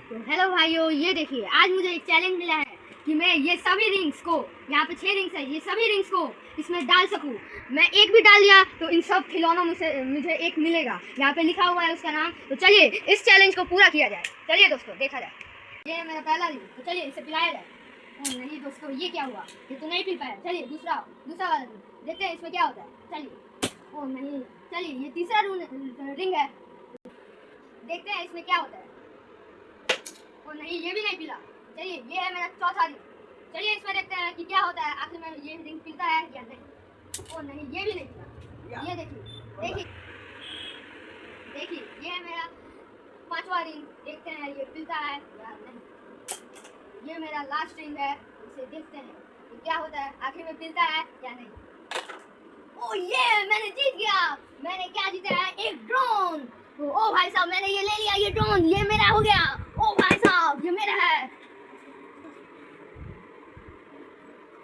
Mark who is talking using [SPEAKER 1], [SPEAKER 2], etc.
[SPEAKER 1] तो हेलो भाइयों, ये देखिए आज मुझे एक चैलेंज मिला है कि मैं ये सभी रिंग्स को, यहाँ पे 6 रिंग्स है, ये सभी रिंग्स को इसमें डाल सकूँ। मैं एक भी डाल दिया तो इन सब खिलौनों में से मुझे एक मिलेगा। यहाँ पे लिखा हुआ है उसका नाम। तो चलिए इस चैलेंज को पूरा किया जाए। चलिए दोस्तों, देखा जाए। ये है मेरा पहला रिंग, तो चलिए इसे पिलाया जाए। नहीं दोस्तों, ये क्या हुआ? ये तो नहीं पी पाया। चलिए दूसरा वाला रिंग देखते हैं इसमें क्या होता है। चलिए। ओ नहीं, चलिए ये तीसरा रिंग है, देखते हैं इसमें क्या होता है। और नहीं, ये भी नहीं पिला। चलिए ये है मेरा चौथा रिंग। चलिए इसमें देखते हैं कि क्या होता है, आखिर में ये रिंग पिलता है या नहीं। और नहीं, ये भी नहीं पिला। ये देखिए देखिए ये है मेरा पांचवा रिंग। देखते हैं ये पिलता है या नहीं। ये मेरा लास्ट रिंग है, इसे देखते हैं कि क्या होता है, आखिर में पिलता है या नहीं। ओ ये मैंने जीत गया। मैंने क्या जीता है? एक ड्रोन। ओ भाई साहब, मैंने ये ले लिया, ये ड्रोन ये मेरा हो गया।